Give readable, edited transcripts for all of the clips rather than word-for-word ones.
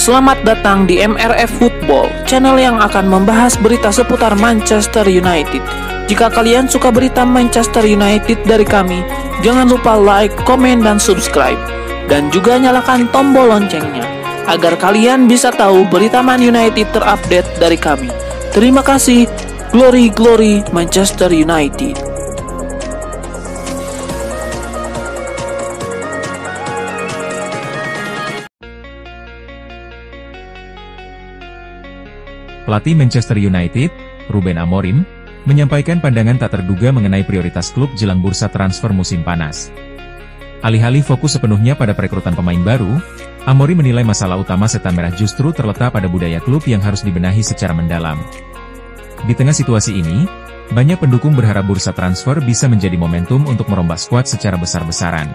Selamat datang di MRF Football, channel yang akan membahas berita seputar Manchester United. Jika kalian suka berita Manchester United dari kami, jangan lupa like, komen, dan subscribe. Dan juga nyalakan tombol loncengnya, agar kalian bisa tahu berita Man United terupdate dari kami. Terima kasih, Glory Glory Manchester United. Pelatih Manchester United, Ruben Amorim, menyampaikan pandangan tak terduga mengenai prioritas klub jelang bursa transfer musim panas. Alih-alih fokus sepenuhnya pada perekrutan pemain baru, Amorim menilai masalah utama setan merah justru terletak pada budaya klub yang harus dibenahi secara mendalam. Di tengah situasi ini, banyak pendukung berharap bursa transfer bisa menjadi momentum untuk merombak skuad secara besar-besaran.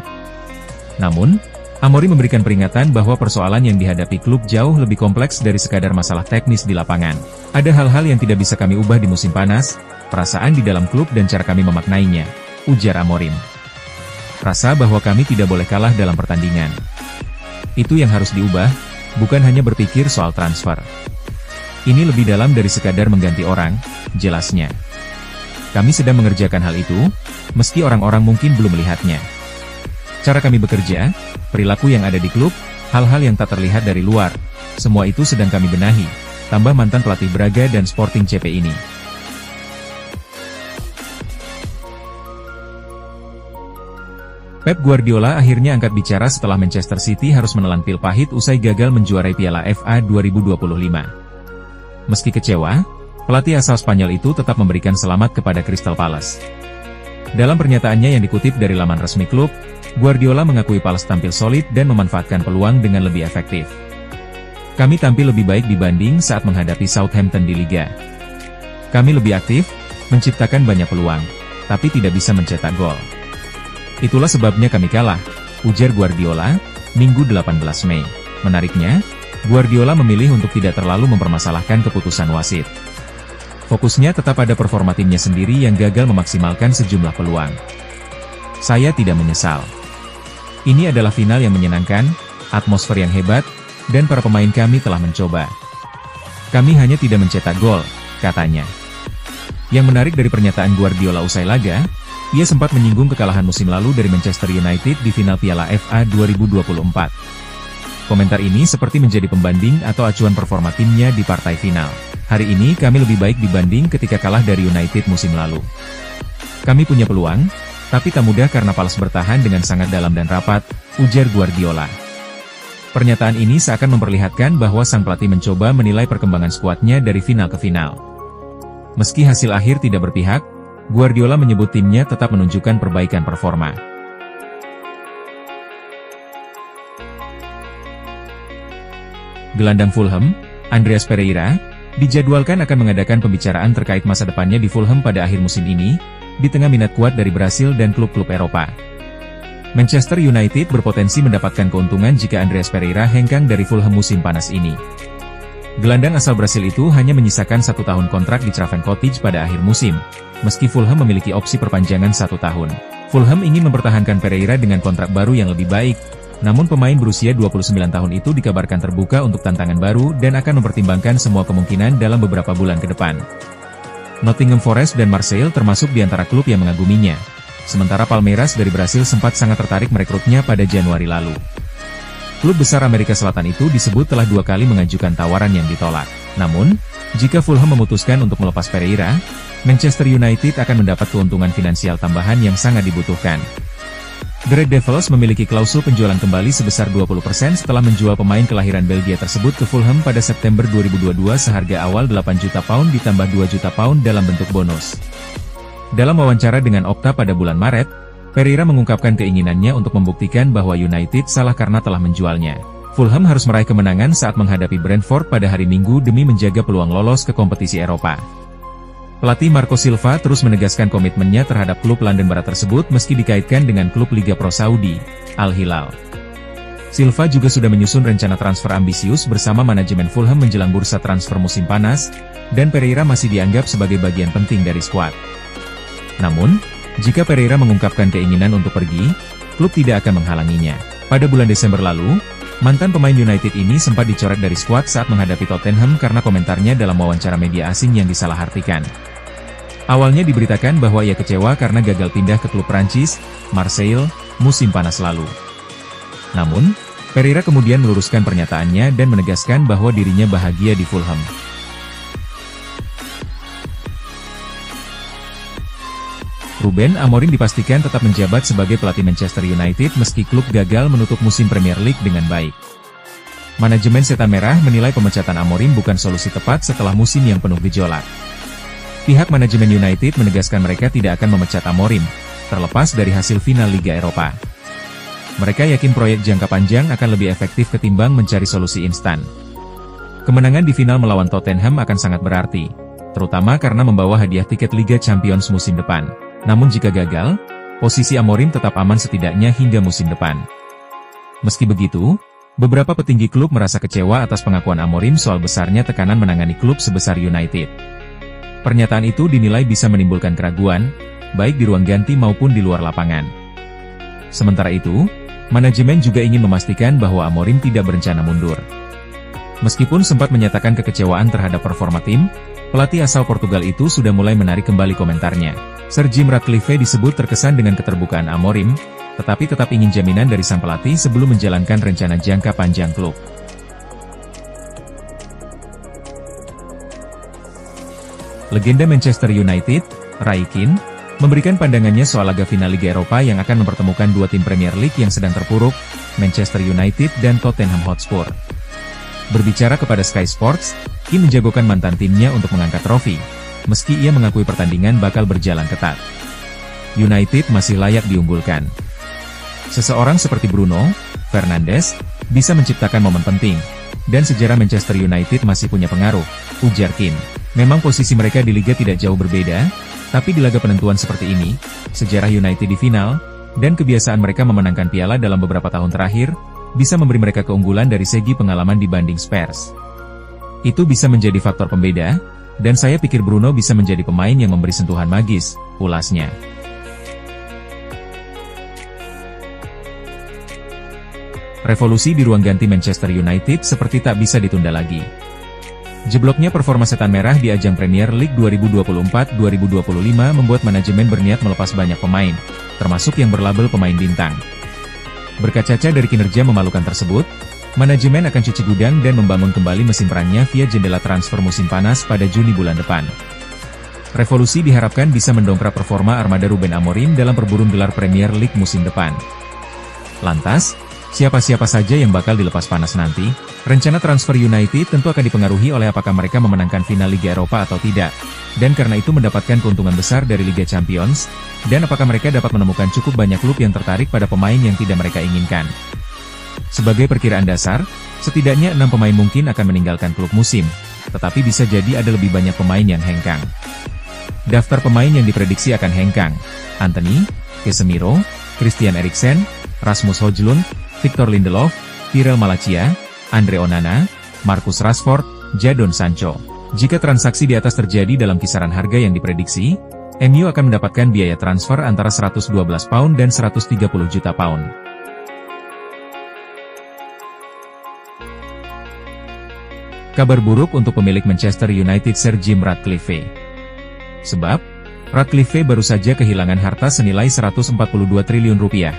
Namun, Amorim memberikan peringatan bahwa persoalan yang dihadapi klub jauh lebih kompleks dari sekadar masalah teknis di lapangan. Ada hal-hal yang tidak bisa kami ubah di musim panas, perasaan di dalam klub dan cara kami memaknainya, ujar Amorim. Rasa bahwa kami tidak boleh kalah dalam pertandingan. Itu yang harus diubah, bukan hanya berpikir soal transfer. Ini lebih dalam dari sekadar mengganti orang, jelasnya. Kami sedang mengerjakan hal itu, meski orang-orang mungkin belum melihatnya. Cara kami bekerja, perilaku yang ada di klub, hal-hal yang tak terlihat dari luar, semua itu sedang kami benahi, tambah mantan pelatih Braga dan Sporting CP ini. Pep Guardiola akhirnya angkat bicara setelah Manchester City harus menelan pil pahit usai gagal menjuarai Piala FA 2025. Meski kecewa, pelatih asal Spanyol itu tetap memberikan selamat kepada Crystal Palace. Dalam pernyataannya yang dikutip dari laman resmi klub, Guardiola mengakui Palace tampil solid dan memanfaatkan peluang dengan lebih efektif. Kami tampil lebih baik dibanding saat menghadapi Southampton di Liga. Kami lebih aktif, menciptakan banyak peluang, tapi tidak bisa mencetak gol. Itulah sebabnya kami kalah, ujar Guardiola, Minggu 18 Mei. Menariknya, Guardiola memilih untuk tidak terlalu mempermasalahkan keputusan wasit. Fokusnya tetap pada performa timnya sendiri yang gagal memaksimalkan sejumlah peluang. Saya tidak menyesal. Ini adalah final yang menyenangkan, atmosfer yang hebat, dan para pemain kami telah mencoba. Kami hanya tidak mencetak gol, katanya. Yang menarik dari pernyataan Guardiola usai laga, ia sempat menyinggung kekalahan musim lalu dari Manchester United di final Piala FA 2024. Komentar ini seperti menjadi pembanding atau acuan performa timnya di partai final. Hari ini kami lebih baik dibanding ketika kalah dari United musim lalu. Kami punya peluang, tapi tak mudah karena Palace bertahan dengan sangat dalam dan rapat, ujar Guardiola. Pernyataan ini seakan memperlihatkan bahwa sang pelatih mencoba menilai perkembangan skuadnya dari final ke final. Meski hasil akhir tidak berpihak, Guardiola menyebut timnya tetap menunjukkan perbaikan performa. Gelandang Fulham, Andreas Pereira, dijadwalkan akan mengadakan pembicaraan terkait masa depannya di Fulham pada akhir musim ini, di tengah minat kuat dari Brasil dan klub-klub Eropa. Manchester United berpotensi mendapatkan keuntungan jika Andreas Pereira hengkang dari Fulham musim panas ini. Gelandang asal Brasil itu hanya menyisakan 1 tahun kontrak di Craven Cottage pada akhir musim, meski Fulham memiliki opsi perpanjangan 1 tahun. Fulham ingin mempertahankan Pereira dengan kontrak baru yang lebih baik, namun pemain berusia 29 tahun itu dikabarkan terbuka untuk tantangan baru dan akan mempertimbangkan semua kemungkinan dalam beberapa bulan ke depan. Nottingham Forest dan Marseille termasuk di antara klub yang mengaguminya, sementara Palmeiras dari Brasil sempat sangat tertarik merekrutnya pada Januari lalu. Klub besar Amerika Selatan itu disebut telah 2 kali mengajukan tawaran yang ditolak. Namun, jika Fulham memutuskan untuk melepas Pereira, Manchester United akan mendapat keuntungan finansial tambahan yang sangat dibutuhkan. The Red Devils memiliki klausul penjualan kembali sebesar 20% setelah menjual pemain kelahiran Belgia tersebut ke Fulham pada September 2022 seharga awal 8 juta pound ditambah 2 juta pound dalam bentuk bonus. Dalam wawancara dengan Opta pada bulan Maret, Pereira mengungkapkan keinginannya untuk membuktikan bahwa United salah karena telah menjualnya. Fulham harus meraih kemenangan saat menghadapi Brentford pada hari Minggu demi menjaga peluang lolos ke kompetisi Eropa. Pelatih Marco Silva terus menegaskan komitmennya terhadap klub London Barat tersebut meski dikaitkan dengan klub Liga Pro Saudi, Al Hilal. Silva juga sudah menyusun rencana transfer ambisius bersama manajemen Fulham menjelang bursa transfer musim panas, dan Pereira masih dianggap sebagai bagian penting dari skuad. Namun, jika Pereira mengungkapkan keinginan untuk pergi, klub tidak akan menghalanginya. Pada bulan Desember lalu, Mantan pemain United ini sempat dicoret dari skuad saat menghadapi Tottenham karena komentarnya dalam wawancara media asing yang disalahartikan. Awalnya diberitakan bahwa ia kecewa karena gagal pindah ke klub Prancis, Marseille, musim panas lalu. Namun, Pereira kemudian meluruskan pernyataannya dan menegaskan bahwa dirinya bahagia di Fulham. Ruben Amorim dipastikan tetap menjabat sebagai pelatih Manchester United meski klub gagal menutup musim Premier League dengan baik. Manajemen Setan Merah menilai pemecatan Amorim bukan solusi tepat setelah musim yang penuh gejolak. Pihak manajemen United menegaskan mereka tidak akan memecat Amorim, terlepas dari hasil final Liga Eropa. Mereka yakin proyek jangka panjang akan lebih efektif ketimbang mencari solusi instan. Kemenangan di final melawan Tottenham akan sangat berarti, terutama karena membawa hadiah tiket Liga Champions musim depan. Namun jika gagal, posisi Amorim tetap aman setidaknya hingga musim depan. Meski begitu, beberapa petinggi klub merasa kecewa atas pengakuan Amorim soal besarnya tekanan menangani klub sebesar United. Pernyataan itu dinilai bisa menimbulkan keraguan, baik di ruang ganti maupun di luar lapangan. Sementara itu, manajemen juga ingin memastikan bahwa Amorim tidak berencana mundur. Meskipun sempat menyatakan kekecewaan terhadap performa tim, pelatih asal Portugal itu sudah mulai menarik kembali komentarnya. Sir Jim Ratcliffe disebut terkesan dengan keterbukaan Amorim, tetapi tetap ingin jaminan dari sang pelatih sebelum menjalankan rencana jangka panjang klub. Legenda Manchester United, Roy Keane, memberikan pandangannya soal laga final Liga Eropa yang akan mempertemukan dua tim Premier League yang sedang terpuruk, Manchester United dan Tottenham Hotspur. Berbicara kepada Sky Sports, Keane menjagokan mantan timnya untuk mengangkat trofi, meski ia mengakui pertandingan bakal berjalan ketat. United masih layak diunggulkan. Seseorang seperti Bruno Fernandes bisa menciptakan momen penting, dan sejarah Manchester United masih punya pengaruh, ujar Keane. Memang posisi mereka di liga tidak jauh berbeda, tapi di laga penentuan seperti ini, sejarah United di final, dan kebiasaan mereka memenangkan piala dalam beberapa tahun terakhir, bisa memberi mereka keunggulan dari segi pengalaman dibanding Spurs. Itu bisa menjadi faktor pembeda, dan saya pikir Bruno bisa menjadi pemain yang memberi sentuhan magis, ulasnya. Revolusi di ruang ganti Manchester United seperti tak bisa ditunda lagi. Jebloknya performa Setan Merah di ajang Premier League 2024-2025 membuat manajemen berniat melepas banyak pemain, termasuk yang berlabel pemain bintang. Berkaca dari kinerja memalukan tersebut, manajemen akan cuci gudang dan membangun kembali mesin perannya via jendela transfer musim panas pada Juni bulan depan. Revolusi diharapkan bisa mendongkrak performa armada Ruben Amorim dalam perburung gelar Premier League musim depan. Lantas, siapa-siapa saja yang bakal dilepas panas nanti? Rencana transfer United tentu akan dipengaruhi oleh apakah mereka memenangkan final Liga Eropa atau tidak, dan karena itu mendapatkan keuntungan besar dari Liga Champions, dan apakah mereka dapat menemukan cukup banyak klub yang tertarik pada pemain yang tidak mereka inginkan. Sebagai perkiraan dasar, setidaknya 6 pemain mungkin akan meninggalkan klub musim, tetapi bisa jadi ada lebih banyak pemain yang hengkang. Daftar pemain yang diprediksi akan hengkang: Anthony, Casemiro, Christian Eriksen, Rasmus Højlund, Victor Lindelof, Tyrell Malacia, Andre Onana, Marcus Rashford, Jadon Sancho. Jika transaksi di atas terjadi dalam kisaran harga yang diprediksi, MU akan mendapatkan biaya transfer antara 112 pound dan 130 juta pound. Kabar buruk untuk pemilik Manchester United Sir Jim Ratcliffe. Sebab, Ratcliffe baru saja kehilangan harta senilai 142 triliun rupiah.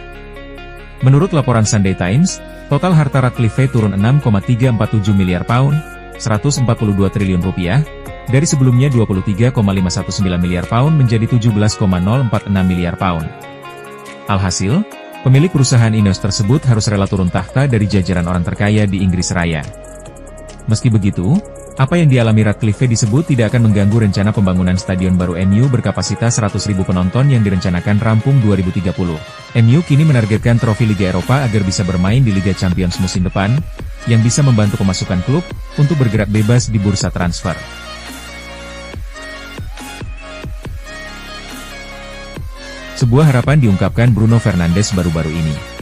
Menurut laporan Sunday Times, total harta Ratcliffe turun 6,347 miliar pound, 142 triliun rupiah, dari sebelumnya 23,519 miliar pound menjadi 17,046 miliar pound. Alhasil, pemilik perusahaan Ineos tersebut harus rela turun tahta dari jajaran orang terkaya di Inggris Raya. Meski begitu, apa yang dialami Ratcliffe disebut tidak akan mengganggu rencana pembangunan stadion baru MU berkapasitas 100.000 penonton yang direncanakan rampung 2030. MU kini menargetkan trofi Liga Eropa agar bisa bermain di Liga Champions musim depan, yang bisa membantu pemasukan klub untuk bergerak bebas di bursa transfer. Sebuah harapan diungkapkan Bruno Fernandes baru-baru ini.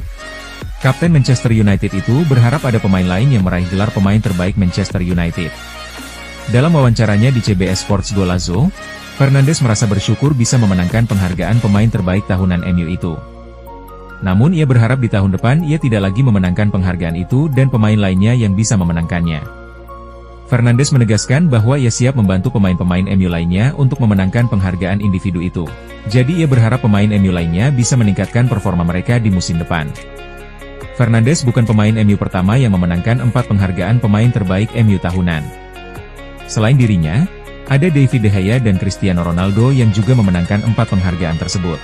Kapten Manchester United itu berharap ada pemain lain yang meraih gelar pemain terbaik Manchester United. Dalam wawancaranya di CBS Sports Golazo, Fernandes merasa bersyukur bisa memenangkan penghargaan pemain terbaik tahunan MU itu. Namun ia berharap di tahun depan ia tidak lagi memenangkan penghargaan itu dan pemain lainnya yang bisa memenangkannya. Fernandes menegaskan bahwa ia siap membantu pemain-pemain MU lainnya untuk memenangkan penghargaan individu itu. Jadi ia berharap pemain MU lainnya bisa meningkatkan performa mereka di musim depan. Fernandes bukan pemain MU pertama yang memenangkan 4 penghargaan pemain terbaik MU tahunan. Selain dirinya, ada David De Gea dan Cristiano Ronaldo yang juga memenangkan 4 penghargaan tersebut.